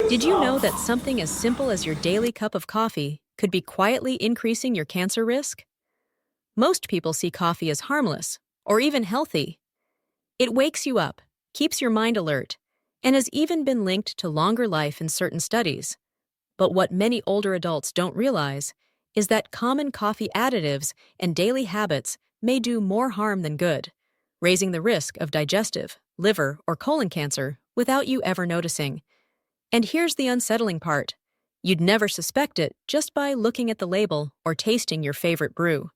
Did you know that something as simple as your daily cup of coffee could be quietly increasing your cancer risk? Most people see coffee as harmless, or even healthy. It wakes you up, keeps your mind alert, and has even been linked to longer life in certain studies. But what many older adults don't realize is that common coffee additives and daily habits may do more harm than good, raising the risk of digestive, liver, or colon cancer without you ever noticing. And here's the unsettling part. You'd never suspect it just by looking at the label or tasting your favorite brew.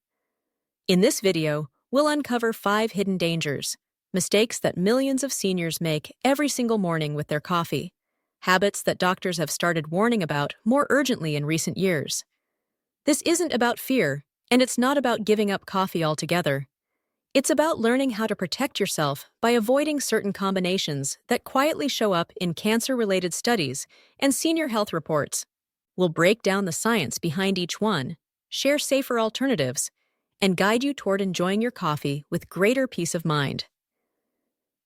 In this video, we'll uncover 5 hidden dangers, mistakes that millions of seniors make every single morning with their coffee, habits that doctors have started warning about more urgently in recent years. This isn't about fear, and it's not about giving up coffee altogether. It's about learning how to protect yourself by avoiding certain combinations that quietly show up in cancer-related studies and senior health reports. We'll break down the science behind each one, share safer alternatives, and guide you toward enjoying your coffee with greater peace of mind.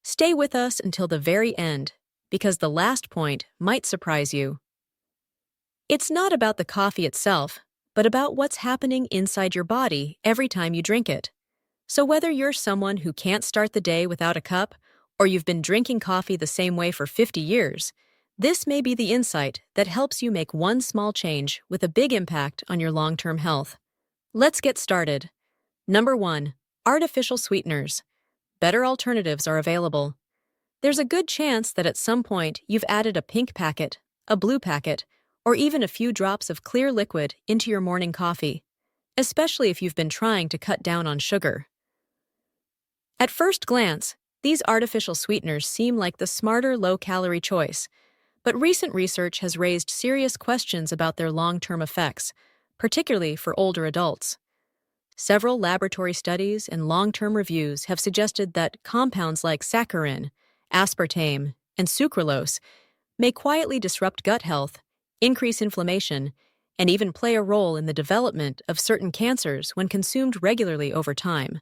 Stay with us until the very end, because the last point might surprise you. It's not about the coffee itself, but about what's happening inside your body every time you drink it. So whether you're someone who can't start the day without a cup, or you've been drinking coffee the same way for 50 years, this may be the insight that helps you make one small change with a big impact on your long-term health. Let's get started. Number 1. Artificial sweeteners. Better alternatives are available. There's a good chance that at some point you've added a pink packet, a blue packet, or even a few drops of clear liquid into your morning coffee, especially if you've been trying to cut down on sugar. At first glance, these artificial sweeteners seem like the smarter, low-calorie choice, but recent research has raised serious questions about their long-term effects, particularly for older adults. Several laboratory studies and long-term reviews have suggested that compounds like saccharin, aspartame, and sucralose may quietly disrupt gut health, increase inflammation, and even play a role in the development of certain cancers when consumed regularly over time.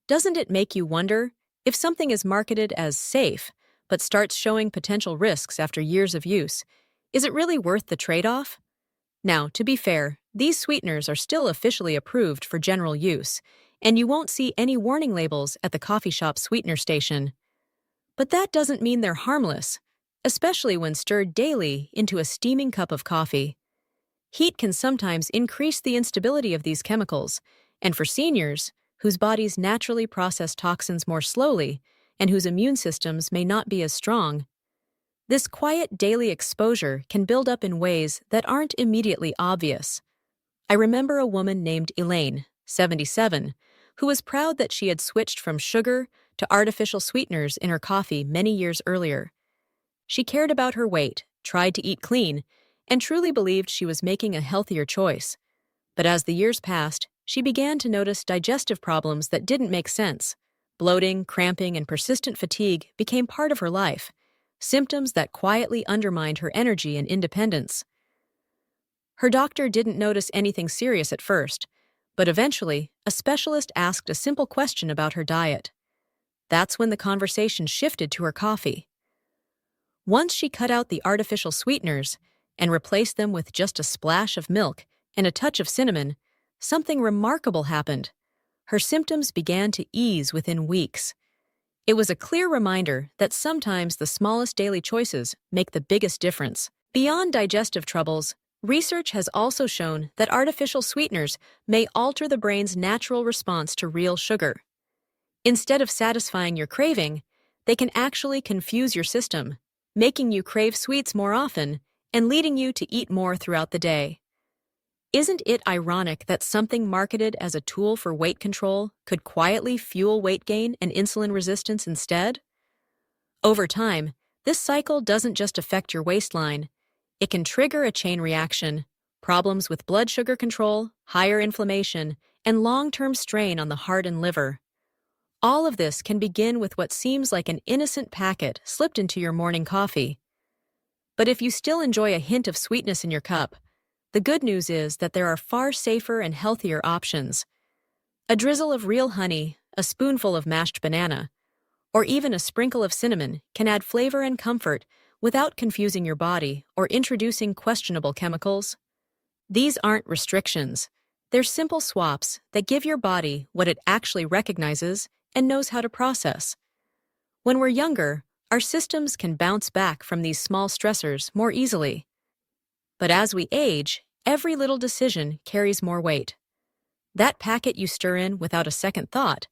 Doesn't it make you wonder, if something is marketed as safe but starts showing potential risks after years of use, is it really worth the trade-off? Now, to be fair, these sweeteners are still officially approved for general use, and you won't see any warning labels at the coffee shop sweetener station. But that doesn't mean they're harmless, especially when stirred daily into a steaming cup of coffee. Heat can sometimes increase the instability of these chemicals, and for seniors, whose bodies naturally process toxins more slowly and whose immune systems may not be as strong, this quiet daily exposure can build up in ways that aren't immediately obvious. I remember a woman named Elaine, 77, who was proud that she had switched from sugar to artificial sweeteners in her coffee many years earlier. She cared about her weight, tried to eat clean, and truly believed she was making a healthier choice. But as the years passed, she began to notice digestive problems that didn't make sense. Bloating, cramping, and persistent fatigue became part of her life, symptoms that quietly undermined her energy and independence. Her doctor didn't notice anything serious at first, but eventually, a specialist asked a simple question about her diet. That's when the conversation shifted to her coffee. Once she cut out the artificial sweeteners and replaced them with just a splash of milk and a touch of cinnamon, something remarkable happened. Her symptoms began to ease within weeks. It was a clear reminder that sometimes the smallest daily choices make the biggest difference. Beyond digestive troubles, research has also shown that artificial sweeteners may alter the brain's natural response to real sugar. Instead of satisfying your craving, they can actually confuse your system, making you crave sweets more often and leading you to eat more throughout the day. Isn't it ironic that something marketed as a tool for weight control could quietly fuel weight gain and insulin resistance instead? Over time, this cycle doesn't just affect your waistline. It can trigger a chain reaction, problems with blood sugar control, higher inflammation, and long-term strain on the heart and liver. All of this can begin with what seems like an innocent packet slipped into your morning coffee. But if you still enjoy a hint of sweetness in your cup, the good news is that there are far safer and healthier options. A drizzle of real honey, a spoonful of mashed banana, or even a sprinkle of cinnamon can add flavor and comfort without confusing your body or introducing questionable chemicals? These aren't restrictions. They're simple swaps that give your body what it actually recognizes and knows how to process. When we're younger, our systems can bounce back from these small stressors more easily. But as we age, every little decision carries more weight. That packet you stir in without a second thought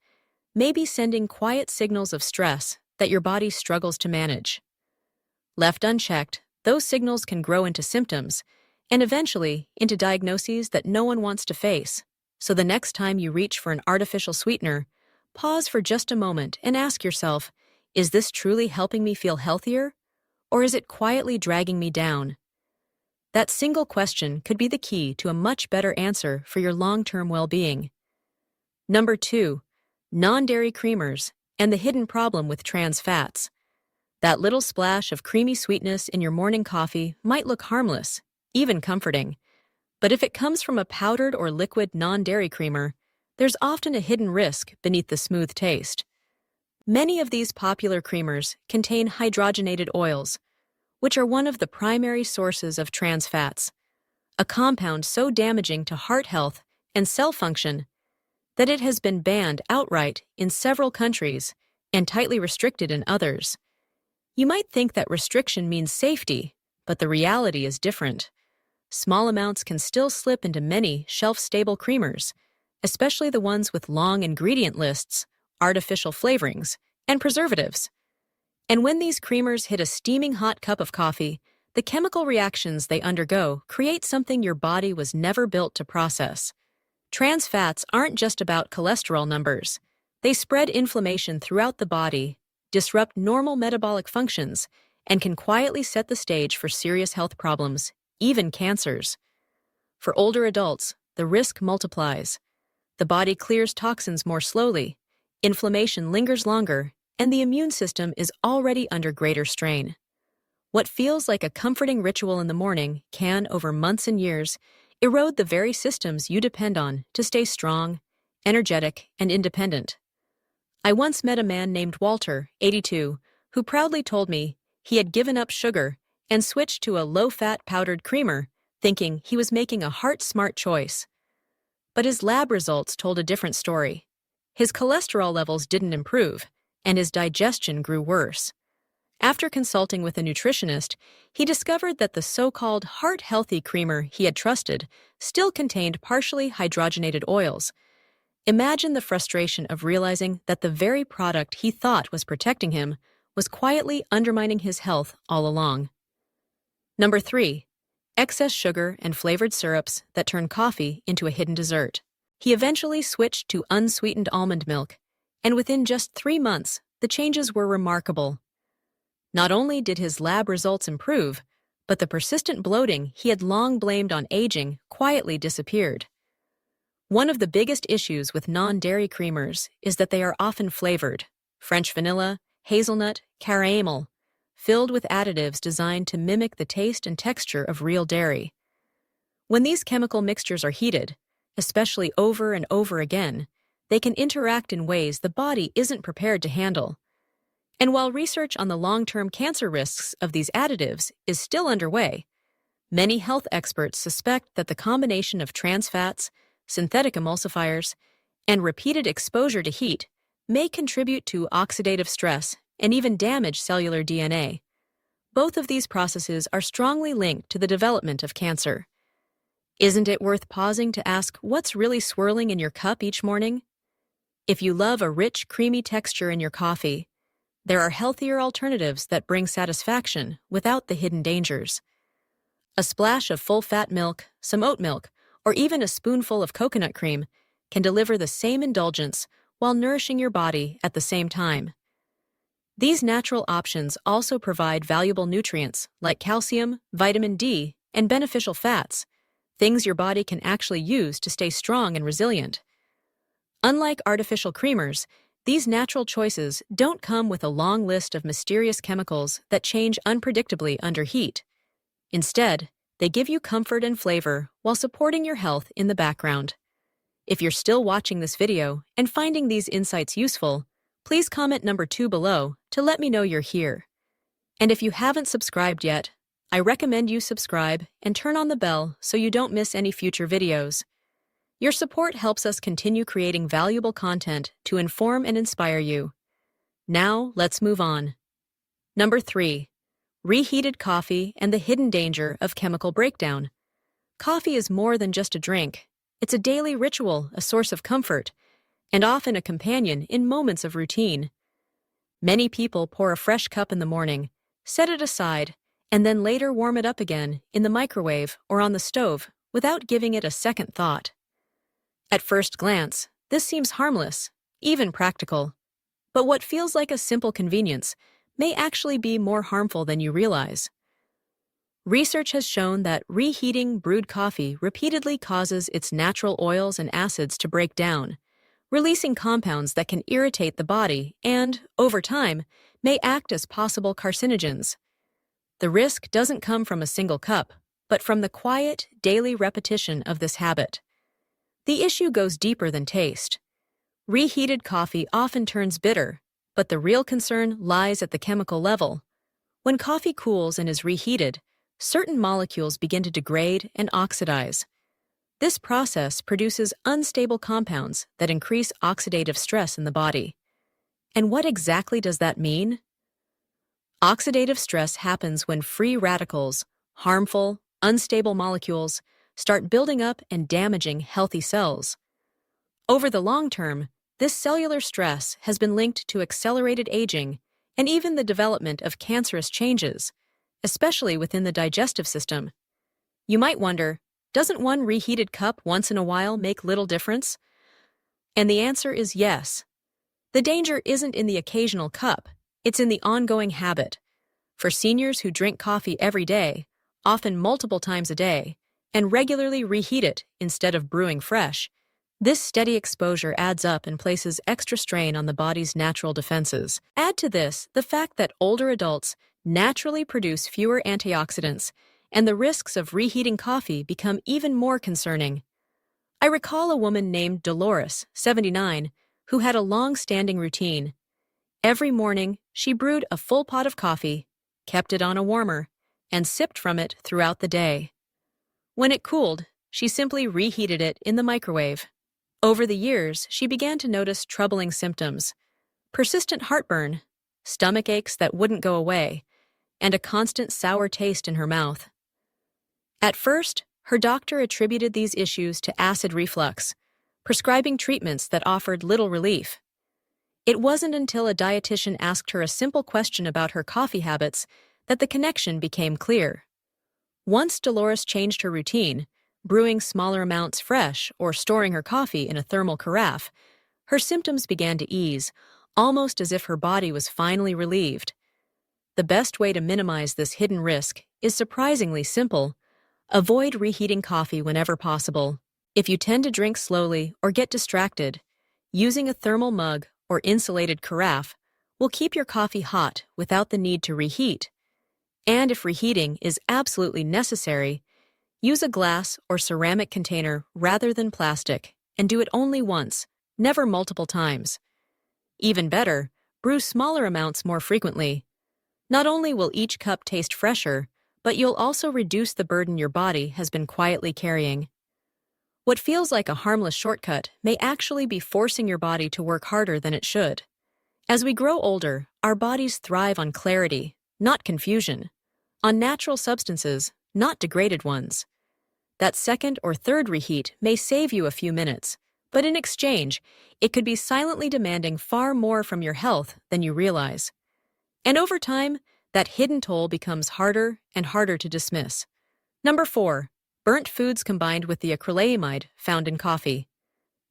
may be sending quiet signals of stress that your body struggles to manage. Left unchecked, those signals can grow into symptoms and eventually into diagnoses that no one wants to face. So the next time you reach for an artificial sweetener, pause for just a moment and ask yourself, is this truly helping me feel healthier, or is it quietly dragging me down? That single question could be the key to a much better answer for your long-term well-being. Number 2, non-dairy creamers and the hidden problem with trans fats. That little splash of creamy sweetness in your morning coffee might look harmless, even comforting. But if it comes from a powdered or liquid non-dairy creamer, there's often a hidden risk beneath the smooth taste. Many of these popular creamers contain hydrogenated oils, which are one of the primary sources of trans fats, a compound so damaging to heart health and cell function that it has been banned outright in several countries and tightly restricted in others. You might think that restriction means safety, but the reality is different. Small amounts can still slip into many shelf-stable creamers, especially the ones with long ingredient lists, artificial flavorings, and preservatives. And when these creamers hit a steaming hot cup of coffee, the chemical reactions they undergo create something your body was never built to process. Trans fats aren't just about cholesterol numbers. They spread inflammation throughout the body, disrupt normal metabolic functions, and can quietly set the stage for serious health problems, even cancers. For older adults, the risk multiplies. The body clears toxins more slowly, inflammation lingers longer, and the immune system is already under greater strain. What feels like a comforting ritual in the morning can, over months and years, erode the very systems you depend on to stay strong, energetic, and independent. I once met a man named Walter, 82, who proudly told me he had given up sugar and switched to a low-fat powdered creamer, thinking he was making a heart-smart choice. But his lab results told a different story. His cholesterol levels didn't improve, and his digestion grew worse. After consulting with a nutritionist, he discovered that the so-called heart-healthy creamer he had trusted still contained partially hydrogenated oils. Imagine the frustration of realizing that the very product he thought was protecting him was quietly undermining his health all along. Number 3, excess sugar and flavored syrups that turn coffee into a hidden dessert. He eventually switched to unsweetened almond milk, and within just 3 months, the changes were remarkable. Not only did his lab results improve, but the persistent bloating he had long blamed on aging quietly disappeared. One of the biggest issues with non-dairy creamers is that they are often flavored: French vanilla, hazelnut, caramel, filled with additives designed to mimic the taste and texture of real dairy. When these chemical mixtures are heated, especially over and over again, they can interact in ways the body isn't prepared to handle. And while research on the long-term cancer risks of these additives is still underway, many health experts suspect that the combination of trans fats, synthetic emulsifiers, and repeated exposure to heat may contribute to oxidative stress and even damage cellular DNA. Both of these processes are strongly linked to the development of cancer. Isn't it worth pausing to ask what's really swirling in your cup each morning? If you love a rich, creamy texture in your coffee, there are healthier alternatives that bring satisfaction without the hidden dangers. A splash of full-fat milk, some oat milk, or even a spoonful of coconut cream can deliver the same indulgence while nourishing your body at the same time. These natural options also provide valuable nutrients like calcium, vitamin D, and beneficial fats, things your body can actually use to stay strong and resilient. Unlike artificial creamers, these natural choices don't come with a long list of mysterious chemicals that change unpredictably under heat. Instead, they give you comfort and flavor while supporting your health in the background. If you're still watching this video and finding these insights useful, please comment number 2 below to let me know you're here. And if you haven't subscribed yet, I recommend you subscribe and turn on the bell so you don't miss any future videos. Your support helps us continue creating valuable content to inform and inspire you. Now, let's move on. Number 3. Reheated coffee and the hidden danger of chemical breakdown. Coffee is more than just a drink. It's a daily ritual, a source of comfort, and often a companion in moments of routine. Many people pour a fresh cup in the morning, set it aside, and then later warm it up again in the microwave or on the stove without giving it a second thought. At first glance, this seems harmless, even practical. But what feels like a simple convenience may actually be more harmful than you realize. Research has shown that reheating brewed coffee repeatedly causes its natural oils and acids to break down, releasing compounds that can irritate the body and, over time, may act as possible carcinogens. The risk doesn't come from a single cup, but from the quiet, daily repetition of this habit. The issue goes deeper than taste. Reheated coffee often turns bitter, but the real concern lies at the chemical level. When coffee cools and is reheated, certain molecules begin to degrade and oxidize. This process produces unstable compounds that increase oxidative stress in the body. And what exactly does that mean? Oxidative stress happens when free radicals, harmful, unstable molecules, start building up and damaging healthy cells. Over the long term, this cellular stress has been linked to accelerated aging and even the development of cancerous changes, especially within the digestive system. You might wonder, doesn't one reheated cup once in a while make little difference? And the answer is yes. The danger isn't in the occasional cup, it's in the ongoing habit. For seniors who drink coffee every day, often multiple times a day, and regularly reheat it instead of brewing fresh, this steady exposure adds up and places extra strain on the body's natural defenses. Add to this the fact that older adults naturally produce fewer antioxidants, and the risks of reheating coffee become even more concerning. I recall a woman named Dolores, 79, who had a long-standing routine. Every morning, she brewed a full pot of coffee, kept it on a warmer, and sipped from it throughout the day. When it cooled, she simply reheated it in the microwave. Over the years, she began to notice troubling symptoms: persistent heartburn, stomach aches that wouldn't go away, and a constant sour taste in her mouth. At first, her doctor attributed these issues to acid reflux, prescribing treatments that offered little relief. It wasn't until a dietitian asked her a simple question about her coffee habits that the connection became clear. Once Dolores changed her routine, brewing smaller amounts fresh or storing her coffee in a thermal carafe, her symptoms began to ease, almost as if her body was finally relieved. The best way to minimize this hidden risk is surprisingly simple: avoid reheating coffee whenever possible. If you tend to drink slowly or get distracted, using a thermal mug or insulated carafe will keep your coffee hot without the need to reheat. And if reheating is absolutely necessary, use a glass or ceramic container rather than plastic, and do it only once, never multiple times. Even better, brew smaller amounts more frequently. Not only will each cup taste fresher, but you'll also reduce the burden your body has been quietly carrying. What feels like a harmless shortcut may actually be forcing your body to work harder than it should. As we grow older, our bodies thrive on clarity, not confusion, on natural substances, not degraded ones. That second or third reheat may save you a few minutes, but in exchange, it could be silently demanding far more from your health than you realize. And over time, that hidden toll becomes harder and harder to dismiss. Number 4. Burnt foods combined with the acrylamide found in coffee.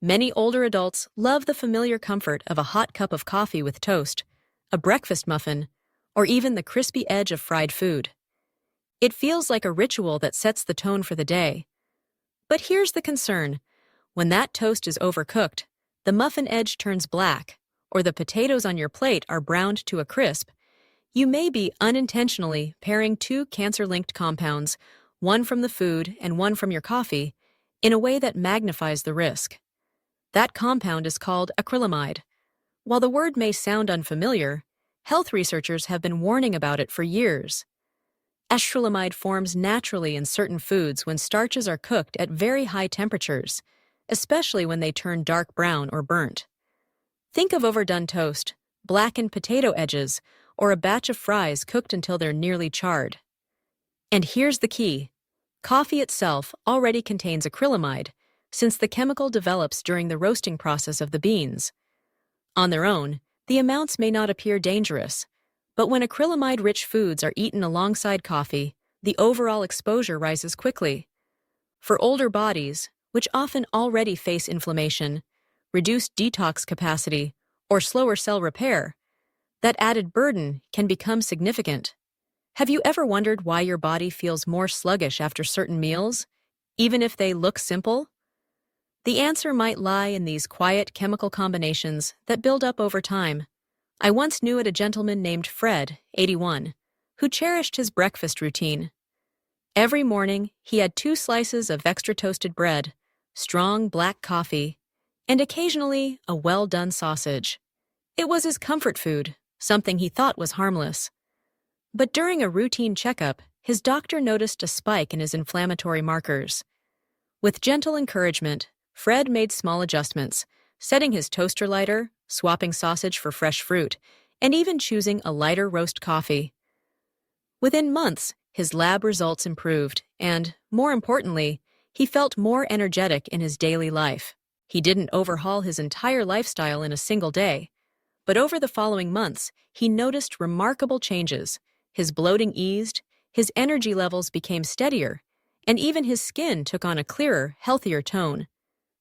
Many older adults love the familiar comfort of a hot cup of coffee with toast, a breakfast muffin, or even the crispy edge of fried food. It feels like a ritual that sets the tone for the day. But here's the concern: when that toast is overcooked, the muffin edge turns black, or the potatoes on your plate are browned to a crisp, you may be unintentionally pairing two cancer-linked compounds, one from the food and one from your coffee, in a way that magnifies the risk. That compound is called acrylamide. While the word may sound unfamiliar, Health researchers have been warning about it for years. Acrylamide forms naturally in certain foods when starches are cooked at very high temperatures, especially when they turn dark brown or burnt. Think of overdone toast, blackened potato edges, or a batch of fries cooked until they're nearly charred. And here's the key. Coffee itself already contains acrylamide, since the chemical develops during the roasting process of the beans. On their own, the amounts may not appear dangerous, but when acrylamide-rich foods are eaten alongside coffee, the overall exposure rises quickly. For older bodies, which often already face inflammation, reduced detox capacity, or slower cell repair, that added burden can become significant. Have you ever wondered why your body feels more sluggish after certain meals, even if they look simple? The answer might lie in these quiet chemical combinations that build up over time. I once knew a gentleman named Fred, 81, who cherished his breakfast routine. Every morning, he had 2 slices of extra toasted bread, strong black coffee, and occasionally a well-done sausage. It was his comfort food, something he thought was harmless. But during a routine checkup, his doctor noticed a spike in his inflammatory markers. With gentle encouragement, Fred made small adjustments, setting his toaster lighter, swapping sausage for fresh fruit, and even choosing a lighter roast coffee. Within months, his lab results improved, and, more importantly, he felt more energetic in his daily life. He didn't overhaul his entire lifestyle in a single day, but over the following months, he noticed remarkable changes. His bloating eased, his energy levels became steadier, and even his skin took on a clearer, healthier tone.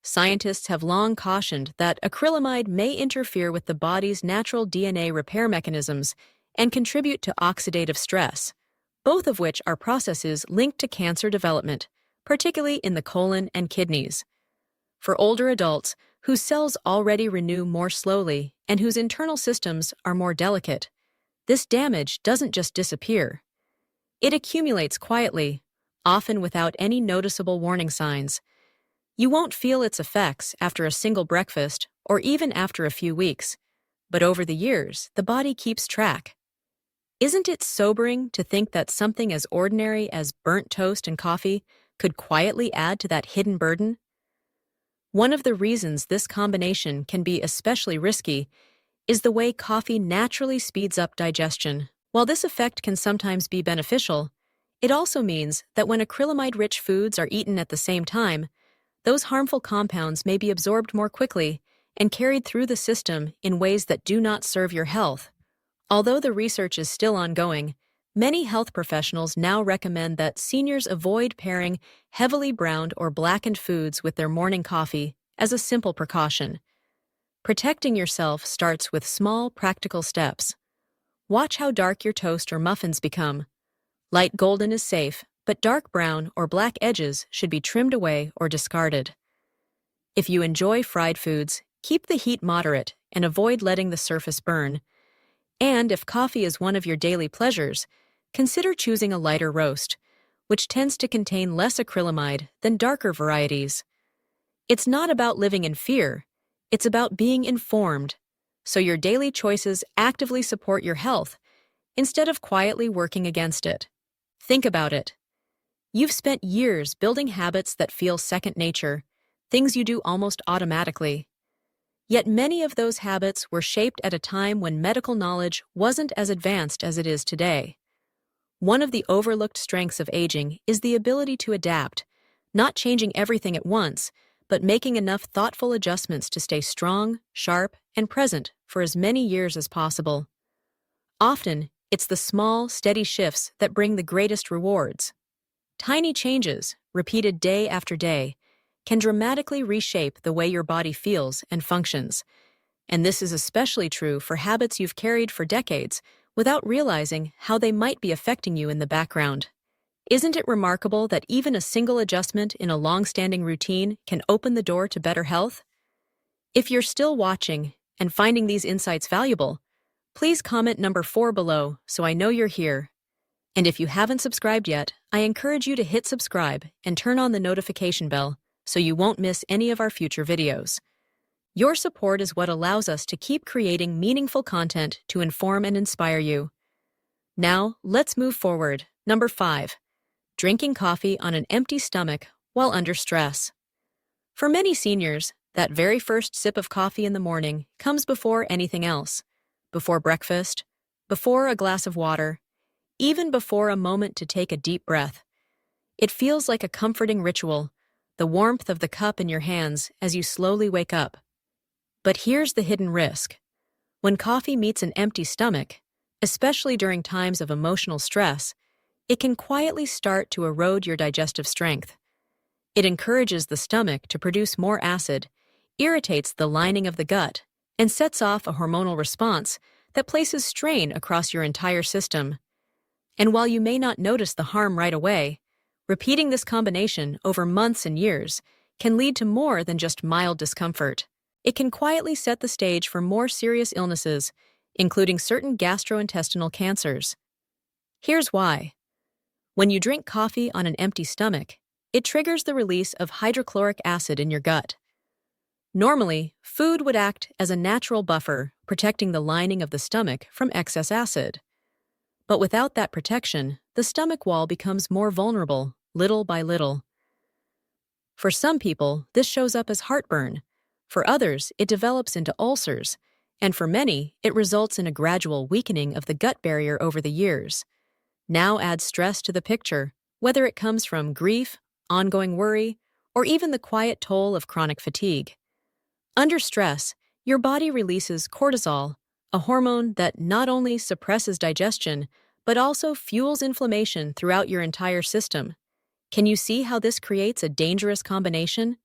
Scientists have long cautioned that acrylamide may interfere with the body's natural DNA repair mechanisms and contribute to oxidative stress, both of which are processes linked to cancer development, particularly in the colon and kidneys. For older adults whose cells already renew more slowly and whose internal systems are more delicate, this damage doesn't just disappear. It accumulates quietly, often without any noticeable warning signs. You won't feel its effects after a single breakfast or even after a few weeks, but over the years, the body keeps track. Isn't it sobering to think that something as ordinary as burnt toast and coffee could quietly add to that hidden burden? One of the reasons this combination can be especially risky is the way coffee naturally speeds up digestion. While this effect can sometimes be beneficial, it also means that when acrylamide-rich foods are eaten at the same time, those harmful compounds may be absorbed more quickly and carried through the system in ways that do not serve your health. Although the research is still ongoing, many health professionals now recommend that seniors avoid pairing heavily browned or blackened foods with their morning coffee as a simple precaution. Protecting yourself starts with small, practical steps. Watch how dark your toast or muffins become. Light golden is safe, but dark brown or black edges should be trimmed away or discarded. If you enjoy fried foods, keep the heat moderate and avoid letting the surface burn. And if coffee is one of your daily pleasures, consider choosing a lighter roast, which tends to contain less acrylamide than darker varieties. It's not about living in fear, it's about being informed, so your daily choices actively support your health instead of quietly working against it. Think about it. You've spent years building habits that feel second nature, things you do almost automatically. Yet many of those habits were shaped at a time when medical knowledge wasn't as advanced as it is today. One of the overlooked strengths of aging is the ability to adapt, not changing everything at once, but making enough thoughtful adjustments to stay strong, sharp, and present for as many years as possible. Often, it's the small, steady shifts that bring the greatest rewards. Tiny changes, repeated day after day, can dramatically reshape the way your body feels and functions. And this is especially true for habits you've carried for decades without realizing how they might be affecting you in the background. Isn't it remarkable that even a single adjustment in a long-standing routine can open the door to better health? If you're still watching and finding these insights valuable, please comment number 4 below so I know you're here. And if you haven't subscribed yet, I encourage you to hit subscribe and turn on the notification bell so you won't miss any of our future videos. Your support is what allows us to keep creating meaningful content to inform and inspire you. Now, let's move forward. Number 5. Drinking coffee on an empty stomach while under stress. For many seniors, that very first sip of coffee in the morning comes before anything else. Before breakfast, before a glass of water, even before a moment to take a deep breath. It feels like a comforting ritual, the warmth of the cup in your hands as you slowly wake up. But here's the hidden risk. When coffee meets an empty stomach, especially during times of emotional stress, it can quietly start to erode your digestive strength. It encourages the stomach to produce more acid, irritates the lining of the gut, and sets off a hormonal response that places strain across your entire system. And while you may not notice the harm right away, repeating this combination over months and years can lead to more than just mild discomfort. It can quietly set the stage for more serious illnesses, including certain gastrointestinal cancers. Here's why. When you drink coffee on an empty stomach, it triggers the release of hydrochloric acid in your gut. Normally, food would act as a natural buffer, protecting the lining of the stomach from excess acid. But without that protection, the stomach wall becomes more vulnerable, little by little. For some people, this shows up as heartburn. For others, it develops into ulcers. And for many, it results in a gradual weakening of the gut barrier over the years. Now add stress to the picture, whether it comes from grief, ongoing worry, or even the quiet toll of chronic fatigue. Under stress, your body releases cortisol, a hormone that not only suppresses digestion, but also fuels inflammation throughout your entire system. Can you see how this creates a dangerous combination?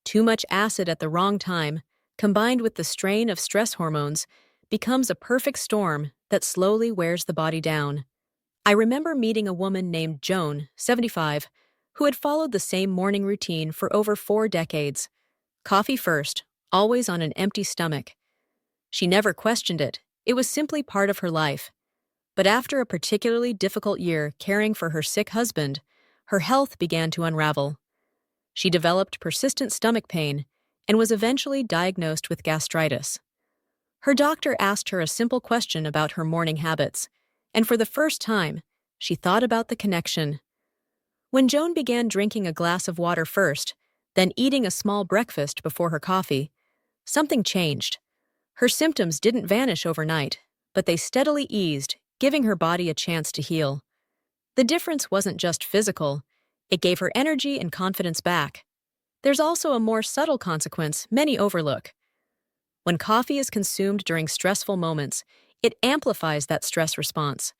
Too much acid at the wrong time, combined with the strain of stress hormones, becomes a perfect storm that slowly wears the body down. I remember meeting a woman named Joan, 75, who had followed the same morning routine for over 4 decades. Coffee first, always on an empty stomach. She never questioned it. It was simply part of her life. But after a particularly difficult year caring for her sick husband, her health began to unravel. She developed persistent stomach pain and was eventually diagnosed with gastritis. Her doctor asked her a simple question about her morning habits, and for the first time, she thought about the connection. When Joan began drinking a glass of water first, then eating a small breakfast before her coffee, something changed. Her symptoms didn't vanish overnight, but they steadily eased, giving her body a chance to heal. The difference wasn't just physical. It gave her energy and confidence back. There's also a more subtle consequence many overlook. When coffee is consumed during stressful moments, it amplifies that stress response.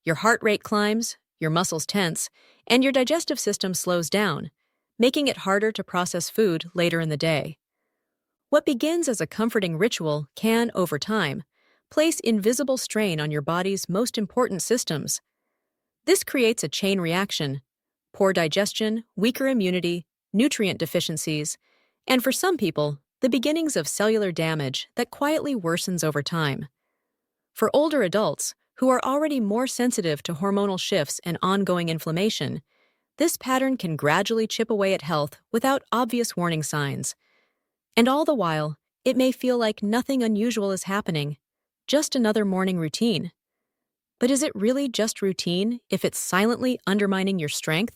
Your heart rate climbs, your muscles tense, and your digestive system slows down, making it harder to process food later in the day. What begins as a comforting ritual can, over time, place invisible strain on your body's most important systems. This creates a chain reaction: poor digestion, weaker immunity, nutrient deficiencies, and for some people, the beginnings of cellular damage that quietly worsens over time. For older adults, who are already more sensitive to hormonal shifts and ongoing inflammation, this pattern can gradually chip away at health without obvious warning signs. And all the while, it may feel like nothing unusual is happening, just another morning routine. But is it really just routine if it's silently undermining your strength?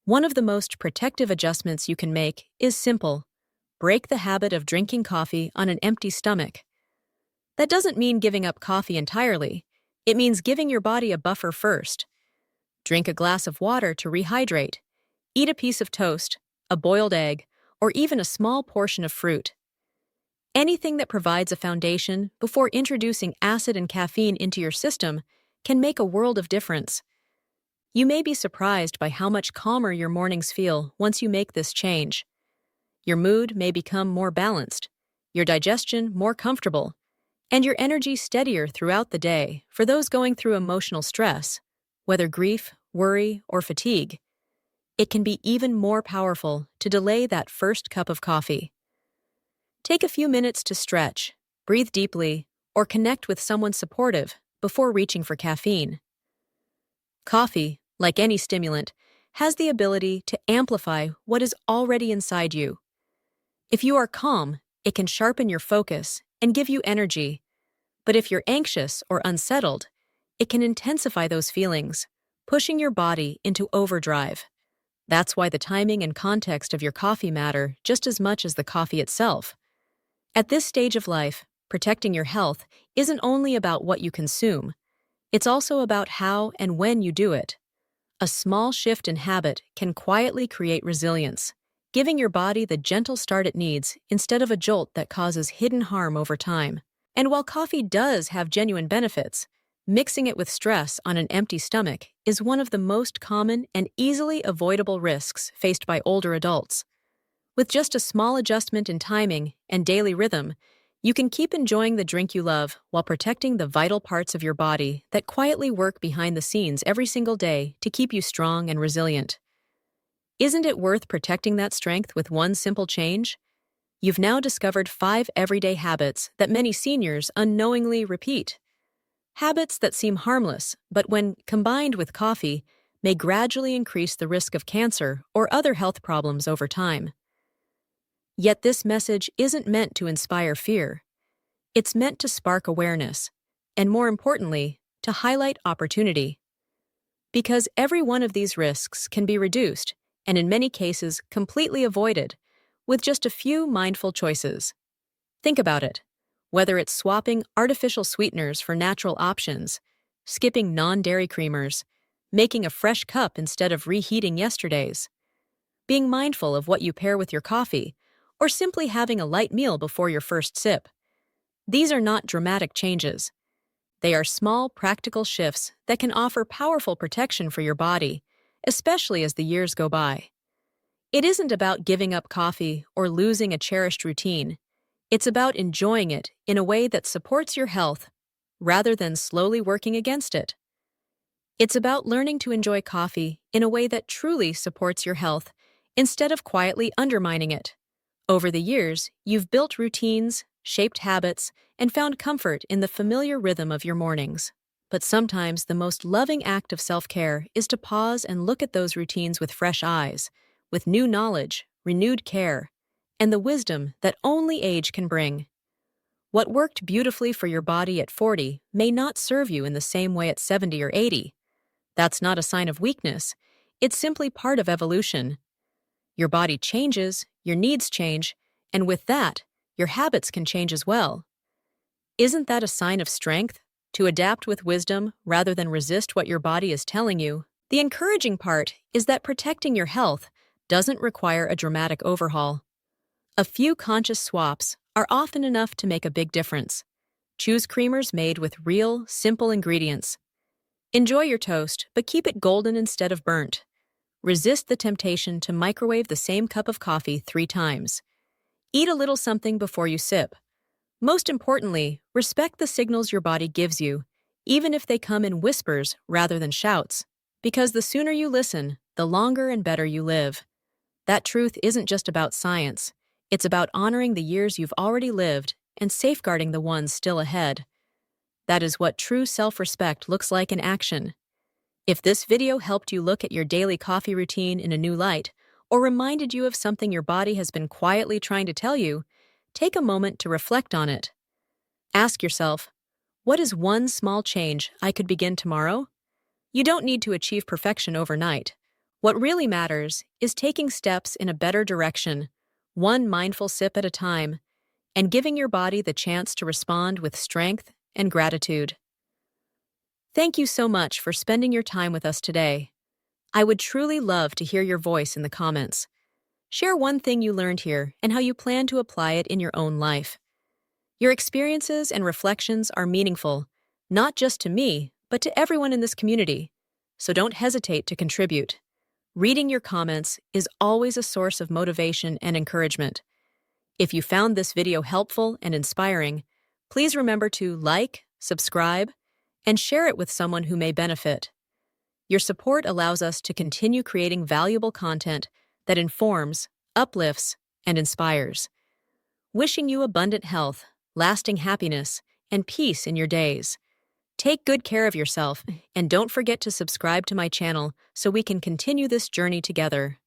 One of the most protective adjustments you can make is simple: break the habit of drinking coffee on an empty stomach. That doesn't mean giving up coffee entirely. It means giving your body a buffer first. Drink a glass of water to rehydrate. Eat a piece of toast, a boiled egg, or even a small portion of fruit. Anything that provides a foundation before introducing acid and caffeine into your system can make a world of difference. You may be surprised by how much calmer your mornings feel once you make this change. Your mood may become more balanced, your digestion more comfortable, and your energy steadier throughout the day. For those going through emotional stress, whether grief, worry, or fatigue, it can be even more powerful to delay that first cup of coffee. Take a few minutes to stretch, breathe deeply, or connect with someone supportive before reaching for caffeine. Coffee, like any stimulant, has the ability to amplify what is already inside you. If you are calm, it can sharpen your focus and give you energy. But if you're anxious or unsettled, it can intensify those feelings, pushing your body into overdrive. That's why the timing and context of your coffee matter just as much as the coffee itself. At this stage of life, protecting your health isn't only about what you consume, it's also about how and when you do it. A small shift in habit can quietly create resilience, giving your body the gentle start it needs instead of a jolt that causes hidden harm over time. And while coffee does have genuine benefits, mixing it with stress on an empty stomach is one of the most common and easily avoidable risks faced by older adults. With just a small adjustment in timing and daily rhythm, you can keep enjoying the drink you love while protecting the vital parts of your body that quietly work behind the scenes every single day to keep you strong and resilient. Isn't it worth protecting that strength with one simple change? You've now discovered 5 everyday habits that many seniors unknowingly repeat. Habits that seem harmless, but when combined with coffee, may gradually increase the risk of cancer or other health problems over time. Yet this message isn't meant to inspire fear. It's meant to spark awareness, and more importantly, to highlight opportunity. Because every one of these risks can be reduced, and in many cases completely avoided, with just a few mindful choices. Think about it. Whether it's swapping artificial sweeteners for natural options, skipping non-dairy creamers, making a fresh cup instead of reheating yesterday's, being mindful of what you pair with your coffee, or simply having a light meal before your first sip. These are not dramatic changes. They are small, practical shifts that can offer powerful protection for your body, especially as the years go by. It isn't about giving up coffee or losing a cherished routine. It's about enjoying it in a way that supports your health rather than slowly working against it. It's about learning to enjoy coffee in a way that truly supports your health instead of quietly undermining it. Over the years, you've built routines, shaped habits, and found comfort in the familiar rhythm of your mornings. But sometimes the most loving act of self-care is to pause and look at those routines with fresh eyes, with new knowledge, renewed care, and the wisdom that only age can bring. What worked beautifully for your body at 40 may not serve you in the same way at 70 or 80. That's not a sign of weakness. It's simply part of evolution. Your body changes, your needs change, and with that, your habits can change as well. Isn't that a sign of strength? To adapt with wisdom rather than resist what your body is telling you? The encouraging part is that protecting your health doesn't require a dramatic overhaul. A few conscious swaps are often enough to make a big difference. Choose creamers made with real, simple ingredients. Enjoy your toast, but keep it golden instead of burnt. Resist the temptation to microwave the same cup of coffee 3 times. Eat a little something before you sip. Most importantly, respect the signals your body gives you, even if they come in whispers rather than shouts. Because the sooner you listen, the longer and better you live. That truth isn't just about science. It's about honoring the years you've already lived and safeguarding the ones still ahead. That is what true self-respect looks like in action. If this video helped you look at your daily coffee routine in a new light, or reminded you of something your body has been quietly trying to tell you, take a moment to reflect on it. Ask yourself, what is one small change I could begin tomorrow? You don't need to achieve perfection overnight. What really matters is taking steps in a better direction, one mindful sip at a time, and giving your body the chance to respond with strength and gratitude. Thank you so much for spending your time with us today. I would truly love to hear your voice in the comments. Share one thing you learned here and how you plan to apply it in your own life. Your experiences and reflections are meaningful, not just to me, but to everyone in this community. So don't hesitate to contribute. Reading your comments is always a source of motivation and encouragement. If you found this video helpful and inspiring, please remember to like, subscribe, and share it with someone who may benefit. Your support allows us to continue creating valuable content that informs, uplifts, and inspires. Wishing you abundant health, lasting happiness, and peace in your days. Take good care of yourself, and don't forget to subscribe to my channel so we can continue this journey together.